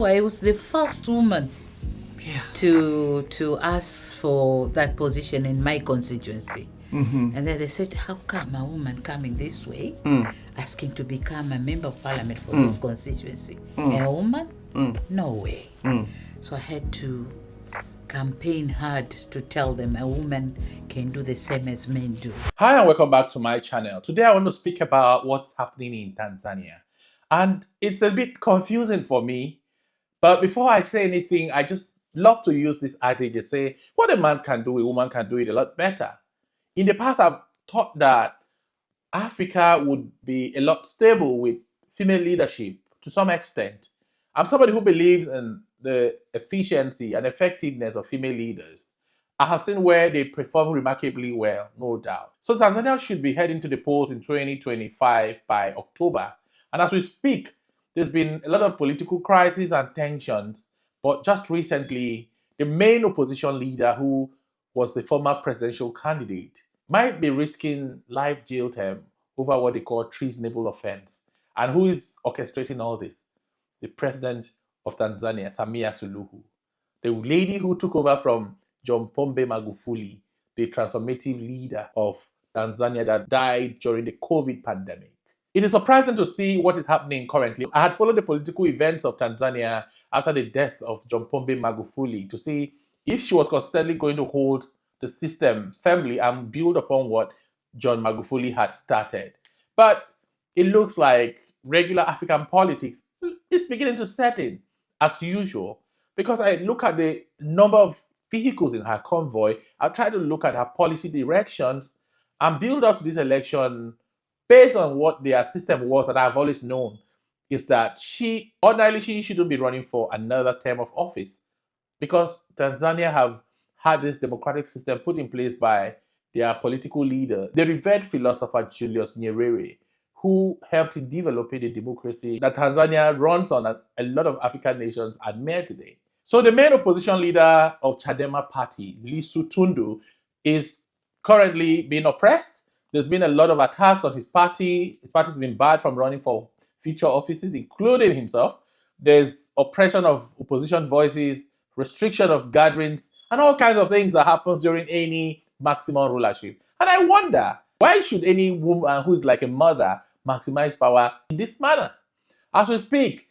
I was the first woman Yeah. to ask for that position in my constituency. Mm-hmm. And then they said, how come a woman coming this way, asking to become a member of parliament for this constituency? A woman? No way. So I had to campaign hard to tell them a woman can do the same as men do. Hi and welcome back to my channel. Today I want to speak about what's happening in Tanzania. And it's a bit confusing for me. But before I say anything, I just love to use this adage to say what a man can do, a woman can do it a lot better. In the past, I've thought that Africa would be a lot stable with female leadership to some extent. I'm somebody who believes in the efficiency and effectiveness of female leaders. I have seen where they perform remarkably well, no doubt. So Tanzania should be heading to the polls in 2025 by October. And as we speak, there's been a lot of political crisis and tensions. But just recently, the main opposition leader, who was the former presidential candidate, might be risking life jail term over what they call treasonable offense. And who is orchestrating all this? The president of Tanzania, Samia Suluhu, the lady who took over from John Pombe Magufuli, the transformative leader of Tanzania that died during the COVID pandemic. It is surprising to see what is happening currently. I had followed the political events of Tanzania after the death of John Pombe Magufuli to see if she was consistently going to hold the system firmly and build upon what John Magufuli had started. But it looks like regular African politics is beginning to set in as usual. Because I look at the number of vehicles in her convoy, I try to look at her policy directions and build up to this election based on what their system was that I've always known is that ordinarily she shouldn't be running for another term of office because Tanzania have had this democratic system put in place by their political leader, the revered philosopher Julius Nyerere, who helped in developing the democracy that Tanzania runs on and a lot of African nations admire today. So the main opposition leader of Chadema party, Lisu Tundu, is currently being oppressed. There's been a lot of attacks on his party. His party's been barred from running for future offices, including himself. There's oppression of opposition voices, restriction of gatherings, and all kinds of things that happens during any maximum rulership. And I wonder, why should any woman who's like a mother maximize power in this manner? As we speak,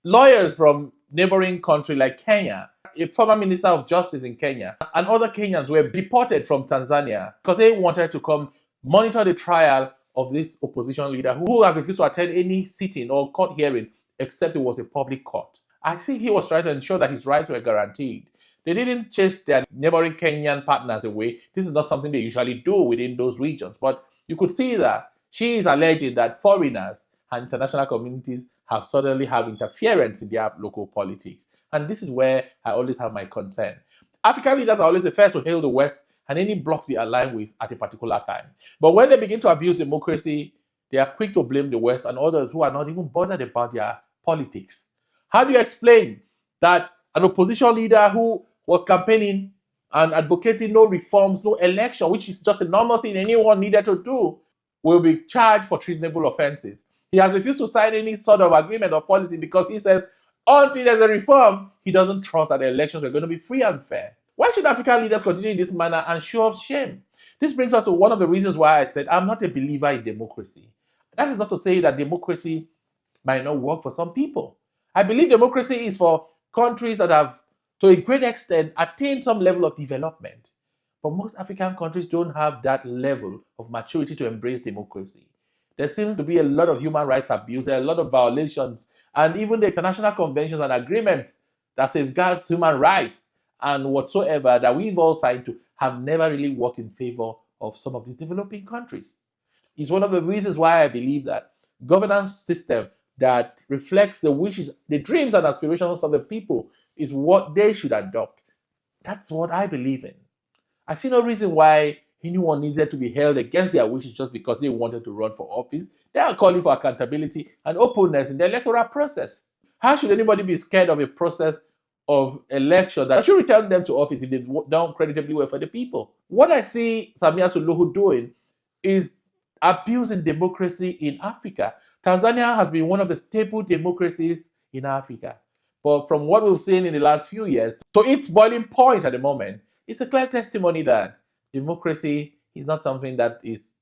lawyers from neighboring country like Kenya, a former minister of justice in Kenya, and other Kenyans were deported from Tanzania because they wanted to come monitor the trial of this opposition leader who has refused to attend any sitting or court hearing except it was a public court. I think he was trying to ensure that his rights were guaranteed. They didn't chase their neighboring Kenyan partners away. This is not something they usually do within those regions. But you could see that she is alleging that foreigners and international communities have suddenly have interference in their local politics. And this is where I always have my concern. African leaders are always the first to hail the West and any bloc they align with at a particular time. But when they begin to abuse democracy, they are quick to blame the West and others who are not even bothered about their politics. How do you explain that an opposition leader who was campaigning and advocating no reforms, no election, which is just a normal thing anyone needed to do, will be charged for treasonable offenses? He has refused to sign any sort of agreement or policy because he says until there's a reform, he doesn't trust that the elections are going to be free and fair. Why should African leaders continue in this manner and show off shame? This brings us to one of the reasons why I said I'm not a believer in democracy. That is not to say that democracy might not work for some people. I believe democracy is for countries that have, to a great extent, attained some level of development. But most African countries don't have that level of maturity to embrace democracy. There seems to be a lot of human rights abuse, there are a lot of violations, and even the international conventions and agreements that safeguards human rights and whatsoever that we've all signed to have never really worked in favor of some of these developing countries. It's one of the reasons why I believe that governance system that reflects the wishes, the dreams and aspirations of the people is what they should adopt. That's what I believe in. I see no reason why anyone needed to be held against their wishes just because they wanted to run for office. They are calling for accountability and openness in the electoral process. How should anybody be scared of a process of election that should return them to office if they've done creditably well for the people? What I see Samia Suluhu doing is abusing democracy in Africa. Tanzania has been one of the staple democracies in Africa. But from what we've seen in the last few years to its boiling point at the moment, it's a clear testimony that democracy is not something that is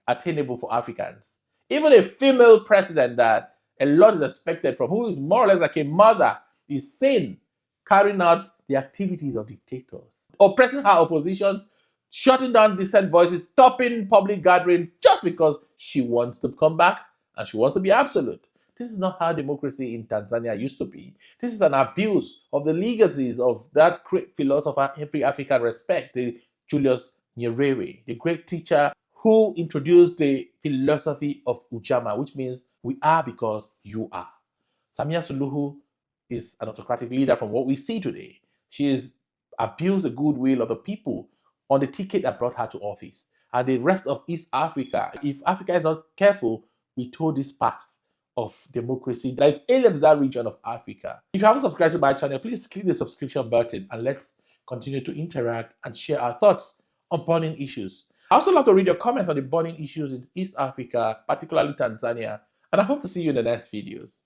attainable for Africans. Even a female president that a lot is expected from, who is more or less like a mother, is seen carrying out the activities of dictators, oppressing her oppositions, shutting down dissent voices, stopping public gatherings just because she wants to come back and she wants to be absolute. This is not how democracy in Tanzania used to be. This is an abuse of the legacies of that great philosopher every African respect, the Julius Nyerere, the great teacher who introduced the philosophy of Ujamaa, which means we are because you are. Samia Suluhu is an autocratic leader from what we see today. She has abused the goodwill of the people on the ticket that brought her to office. And the rest of East Africa, if Africa is not careful, we told this path of democracy that is alien to that region of Africa. If you haven't subscribed to my channel, please click the subscription button and let's continue to interact and share our thoughts on burning issues. I also love to read your comments on the burning issues in East Africa, particularly Tanzania, and I hope to see you in the next videos.